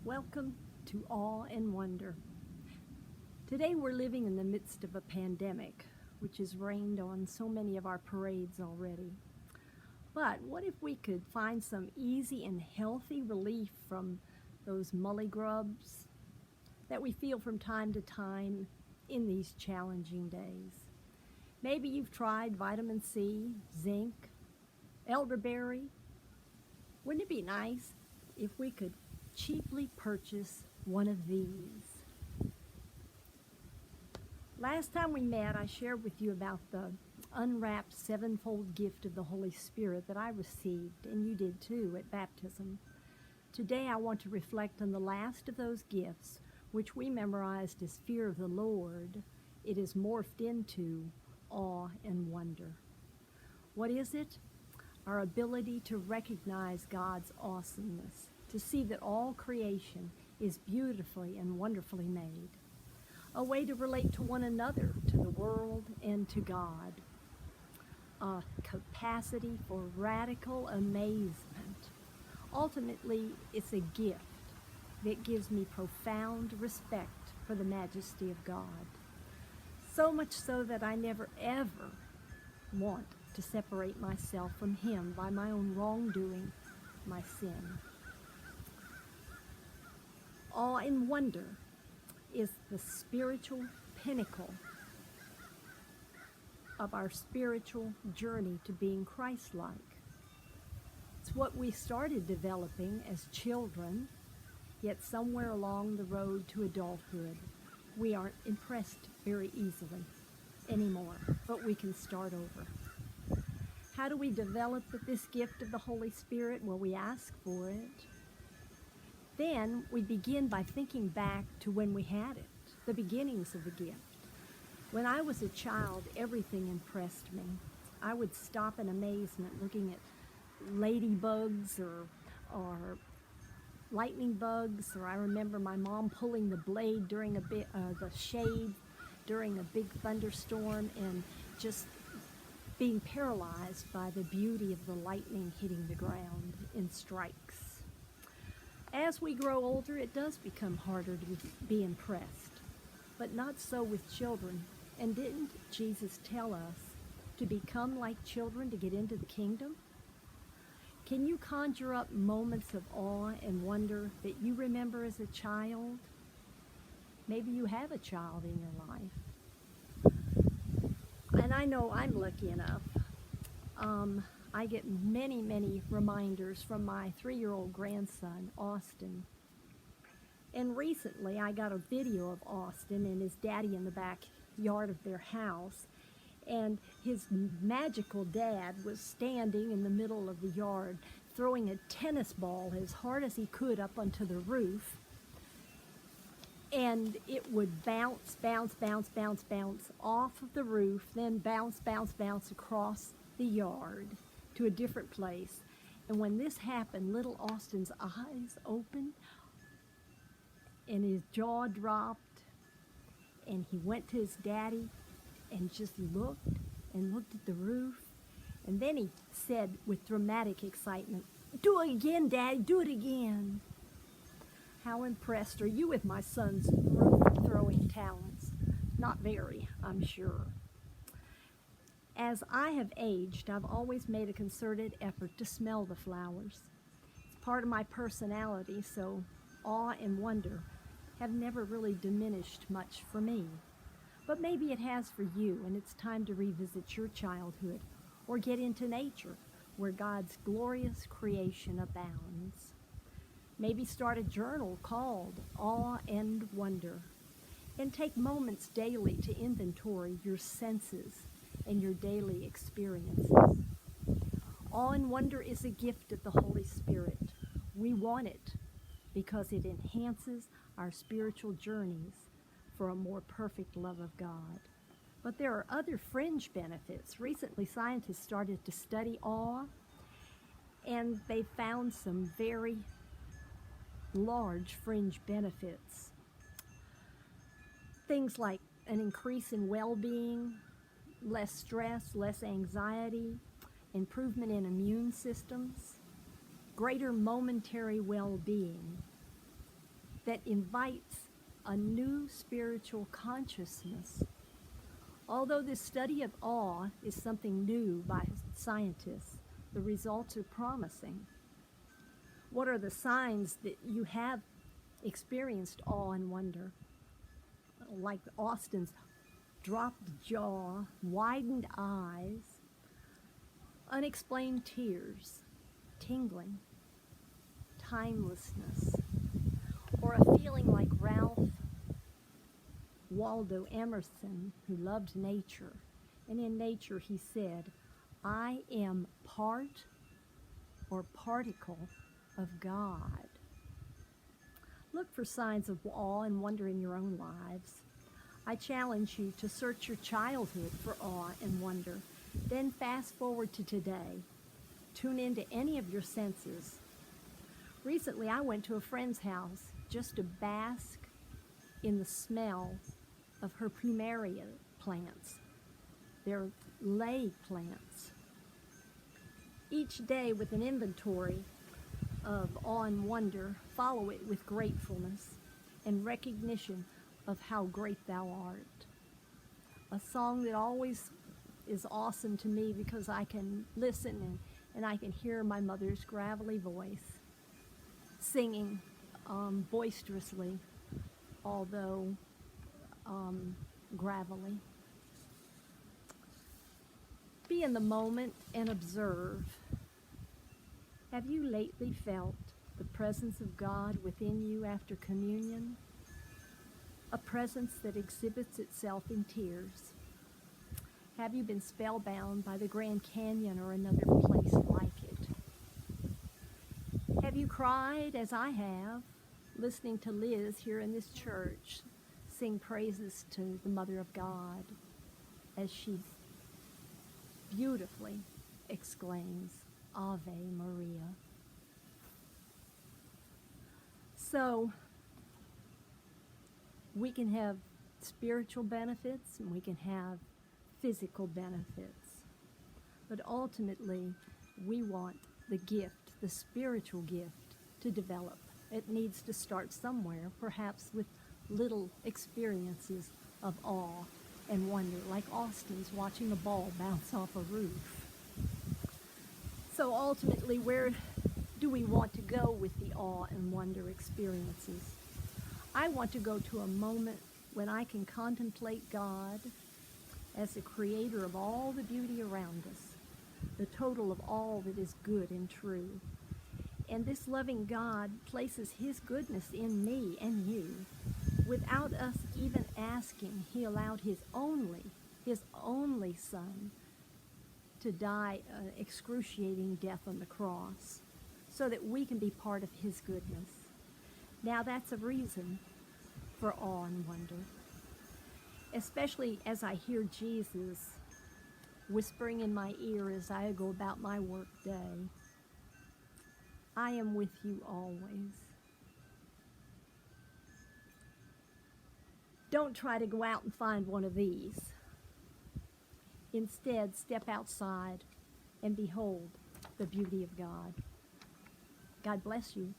Welcome to Awe and Wonder. Today we're living in the midst of a pandemic, which has rained on so many of our parades already. But what if we could find some easy and healthy relief from those mully grubs that we feel from time to time in these challenging days? Maybe you've tried vitamin C, zinc, elderberry. Wouldn't it be nice if we could cheaply purchase one of these? Last time we met, I shared with you about the unwrapped sevenfold gift of the Holy Spirit that I received, and you did too at baptism. Today I want to reflect on the last of those gifts, which we memorized as fear of the Lord. It is morphed into awe and wonder. What is it? Our ability to recognize God's awesomeness, to see that all creation is beautifully and wonderfully made. A way to relate to one another, to the world, and to God. A capacity for radical amazement. Ultimately, it's a gift that gives me profound respect for the majesty of God. So much so that I never ever want to separate myself from Him by my own wrongdoing, my sin. Awe and wonder is the spiritual pinnacle of our spiritual journey to being Christ-like. It's what we started developing as children, yet somewhere along the road to adulthood, we aren't impressed very easily anymore, but we can start over. How do we develop this gift of the Holy Spirit? Well, we ask for it. Then we begin by thinking back to when we had it, the beginnings of the gift. When I was a child, everything impressed me. I would stop in amazement looking at ladybugs or lightning bugs, or I remember my mom pulling the blade during the shade during a big thunderstorm and just being paralyzed by the beauty of the lightning hitting the ground in strikes. As we grow older, it does become harder to be impressed, but not so with children. And didn't Jesus tell us to become like children to get into the kingdom? Can you conjure up moments of awe and wonder that you remember as a child? Maybe you have a child in your life. And I know I'm lucky enough. I get many reminders from my 3-year-old grandson, Austin. And recently I got a video of Austin and his daddy in the backyard of their house. And his magical dad was standing in the middle of the yard throwing a tennis ball as hard as he could up onto the roof. And it would bounce off of the roof, then bounce across the yard to a different place. And when this happened, little Austin's eyes opened and his jaw dropped, and he went to his daddy and just looked at the roof. And then he said with dramatic excitement, "Do it again, Daddy, do it again." How impressed are you with my son's roof-throwing talents? Not very, I'm sure. As I have aged, I've always made a concerted effort to smell the flowers. It's part of my personality, so awe and wonder have never really diminished much for me. But maybe it has for you, and it's time to revisit your childhood or get into nature where God's glorious creation abounds. Maybe start a journal called Awe and Wonder, and take moments daily to inventory your senses and your daily experiences. Awe and wonder is a gift of the Holy Spirit. We want it because it enhances our spiritual journeys for a more perfect love of God. But there are other fringe benefits. Recently, scientists started to study awe, and they found some very large fringe benefits. Things like an increase in well-being, less stress, less anxiety, improvement in immune systems, greater momentary well-being, that invites a new spiritual consciousness. Although this study of awe is something new by scientists, the results are promising. What are the signs that you have experienced awe and wonder? Like Austin's dropped jaw, widened eyes, unexplained tears, tingling, timelessness, or a feeling like Ralph Waldo Emerson, who loved nature. And in nature he said, "I am part or particle of God." Look for signs of awe and wonder in your own lives. I challenge you to search your childhood for awe and wonder. Then fast forward to today. Tune into any of your senses. Recently, I went to a friend's house just to bask in the smell of her plumeria plants. They're lay plants. Each day with an inventory of awe and wonder, follow it with gratefulness and recognition of how great thou art. A song that always is awesome to me because I can listen and I can hear my mother's gravelly voice singing boisterously, although gravelly. Be in the moment and observe. Have you lately felt the presence of God within you after communion? A presence that exhibits itself in tears. Have you been spellbound by the Grand Canyon or another place like it? Have you cried, as I have, listening to Liz here in this church sing praises to the Mother of God as she beautifully exclaims, Ave Maria? So, we can have spiritual benefits and we can have physical benefits. But ultimately, we want the gift, the spiritual gift, to develop. It needs to start somewhere, perhaps with little experiences of awe and wonder, like Austin's watching a ball bounce off a roof. So ultimately, where do we want to go with the awe and wonder experiences? I want to go to a moment when I can contemplate God as the creator of all the beauty around us, the total of all that is good and true. And this loving God places his goodness in me and you. Without us even asking, he allowed his only son to die an excruciating death on the cross so that we can be part of his goodness. Now that's a reason for awe and wonder, especially as I hear Jesus whispering in my ear as I go about my work day, I am with you always. Don't try to go out and find one of these. Instead, step outside and behold the beauty of God. God bless you.